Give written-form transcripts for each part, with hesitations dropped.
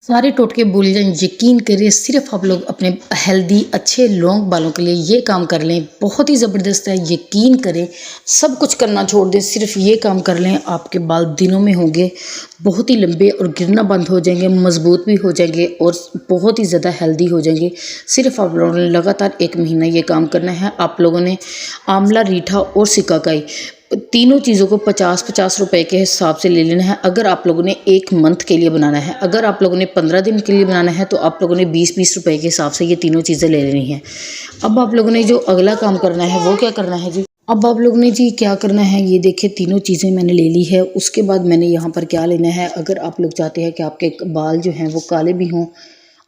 सारे टोटके भूल जाएं, यकीन करिए सिर्फ आप लोग अपने हेल्दी अच्छे लॉन्ग बालों के लिए ये काम कर लें। बहुत ही ज़बरदस्त है, यकीन करें। सब कुछ करना छोड़ दें, सिर्फ ये काम कर लें, आपके बाल दिनों में होंगे बहुत ही लंबे और गिरना बंद हो जाएंगे, मजबूत भी हो जाएंगे और बहुत ही ज़्यादा हेल्दी हो जाएंगे। सिर्फ आप लोगों ने लगातार 1 महीना ये काम करना है। आप लोगों ने आंवला, रीठा और सिकाकाई तीनों चीज़ों को 50-50 रुपए के हिसाब से ले लेना है। अगर आप लोगों ने 1 मंथ के लिए बनाना है, अगर आप लोगों ने 15 दिन के लिए बनाना है, तो आप लोगों ने 20-20 रुपए के हिसाब से ये तीनों चीज़ें ले लेनी है। अब आप लोगों ने जो अगला काम करना है वो क्या करना है जी, अब आप लोगों ने जी क्या करना है, ये देखिए तीनों चीज़ें मैंने ले ली है। उसके बाद मैंने यहाँ पर क्या लेना है, अगर आप लोग चाहते हैं कि आपके बाल जो हैं वो काले भी हों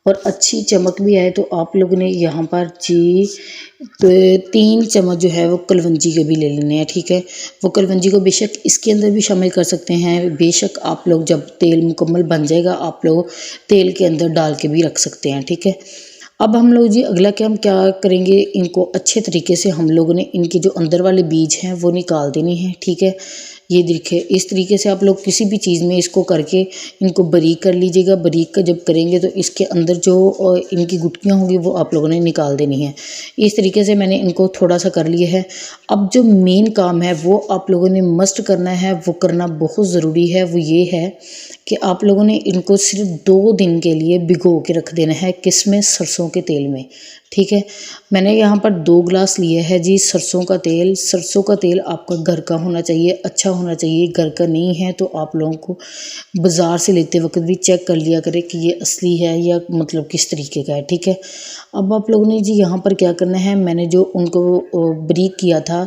और अच्छी चमक भी आए, तो आप लोगों ने यहाँ पर जी 3 चम्मच जो है वो कलवंजी के भी ले लेने हैं। ठीक है, वो कलवंजी को बेशक इसके अंदर भी शामिल कर सकते हैं, बेशक आप लोग जब तेल मुकम्मल बन जाएगा आप लोग तेल के अंदर डाल के भी रख सकते हैं। ठीक है, अब हम लोग जी अगला क्या करेंगे, इनको अच्छे तरीके से हम लोगों ने इनके जो अंदर वाले बीज हैं वो निकाल देने हैं। ठीक है, ये देखिए इस तरीके से आप लोग किसी भी चीज़ में इसको करके इनको बारीक कर लीजिएगा। बारीक का जब करेंगे तो इसके अंदर जो इनकी गुटकियाँ होंगी वो आप लोगों ने निकाल देनी है। इस तरीके से मैंने इनको थोड़ा सा कर लिया है। अब जो मेन काम है वो आप लोगों ने मस्ट करना है, वो करना बहुत ज़रूरी है। वो ये है कि आप लोगों ने इनको सिर्फ 2 दिन के लिए भिगो के रख देना है। किस में? सरसों के तेल में। ठीक है, मैंने यहाँ पर 2 गिलास लिए है जी सरसों का तेल। सरसों का तेल आपका घर का होना चाहिए, अच्छा होना चाहिए। घर का नहीं है तो आप लोगों को बाज़ार से लेते वक्त भी चेक कर लिया करें कि ये असली है या मतलब किस तरीके का है। ठीक है, अब आप लोगों ने जी यहाँ पर क्या करना है, मैंने जो उनको बारीक किया था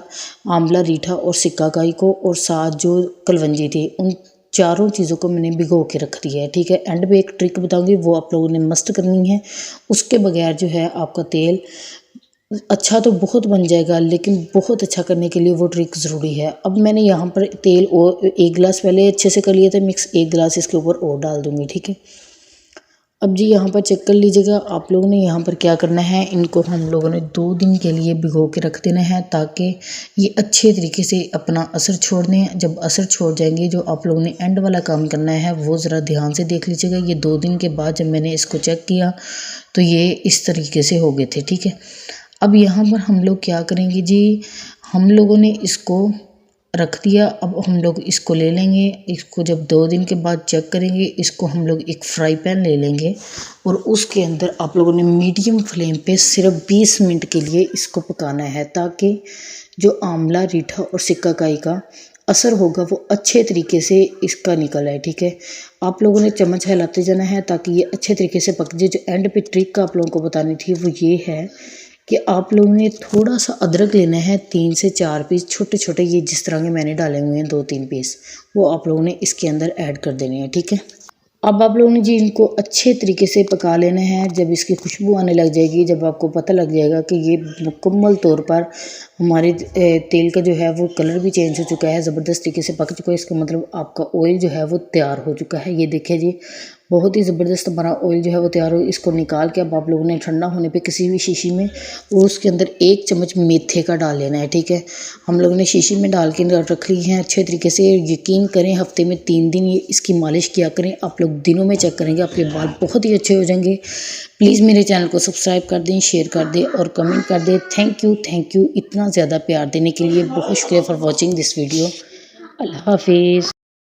आंवला, रीठा और सिकाकाई को, और साथ जो कलवंजी थी, उन चारों चीज़ों को मैंने भिगो के रख दिया है। ठीक है, एंड में एक ट्रिक बताऊंगी, वो आप लोगों ने मस्ट करनी है। उसके बगैर जो है आपका तेल अच्छा तो बहुत बन जाएगा, लेकिन बहुत अच्छा करने के लिए वो ट्रिक ज़रूरी है। अब मैंने यहाँ पर तेल और 1 गिलास पहले अच्छे से कर लिया था मिक्स, 1 गिलास इसके ऊपर और डाल दूँगी। ठीक है, अब जी यहाँ पर चेक कर लीजिएगा। आप लोगों ने यहाँ पर क्या करना है, इनको हम लोगों ने 2 दिन के लिए भिगो के रख देना है ताकि ये अच्छे तरीके से अपना असर छोड़ दें। जब असर छोड़ जाएंगे, जो आप लोगों ने एंड वाला काम करना है वो ज़रा ध्यान से देख लीजिएगा। ये 2 दिन के बाद जब मैंने इसको चेक किया तो ये इस तरीके से हो गए थे। ठीक है, अब यहाँ पर हम लोग क्या करेंगे जी, हम लोगों ने इसको रख दिया। अब हम लोग इसको ले लेंगे, इसको जब 2 दिन के बाद चेक करेंगे, इसको हम लोग एक फ्राई पैन ले लेंगे और उसके अंदर आप लोगों ने मीडियम फ्लेम पे सिर्फ 20 मिनट के लिए इसको पकाना है, ताकि जो आंवला, रीठा और सिकाकाई का असर होगा वो अच्छे तरीके से इसका निकल आए। ठीक है, आप लोगों ने चम्मच हिलाते जाना है ताकि ये अच्छे तरीके से पक जाए। जो एंड पे ट्रिक आप लोगों को बतानी थी वो ये है कि आप लोगों ने थोड़ा सा अदरक लेना है, 3 से 4 पीस छोटे छोटे, ये जिस तरह के मैंने डाले हुए हैं 2-3 पीस, वो आप लोगों ने इसके अंदर ऐड कर देने हैं। ठीक है, अब आप लोगों ने जी इनको अच्छे तरीके से पका लेना है। जब इसकी खुशबू आने लग जाएगी, जब आपको पता लग जाएगा कि ये मुकम्मल तौर पर हमारे तेल का जो है वो कलर भी चेंज हो चुका है, ज़बरदस्त तरीके से पक चुका है, इसका मतलब आपका ऑयल जो है वो तैयार हो चुका है। ये देखिए जी, बहुत ही ज़बरदस्त हमारा ऑयल जो है वो तैयार हो। इसको निकाल के अब आप लोगों ने ठंडा होने पे किसी भी शीशी में, और उसके अंदर 1 चम्मच मेथे का डाल लेना है। ठीक है, हम लोगों ने शीशी में डाल के रख ली है अच्छे तरीके से। यकीन करें हफ्ते में 3 दिन ये इसकी मालिश किया करें। आप लोग दिनों में चेक करेंगे आपके बाल बहुत ही अच्छे हो जाएंगे। प्लीज़ मेरे चैनल को सब्सक्राइब कर दें, शेयर कर दें और कमेंट कर दें। थैंक यू इतना ज़्यादा प्यार देने के लिए। बहुत शुक्रिया फॉर वॉचिंग दिस वीडियो। अल्लाह हाफिज़।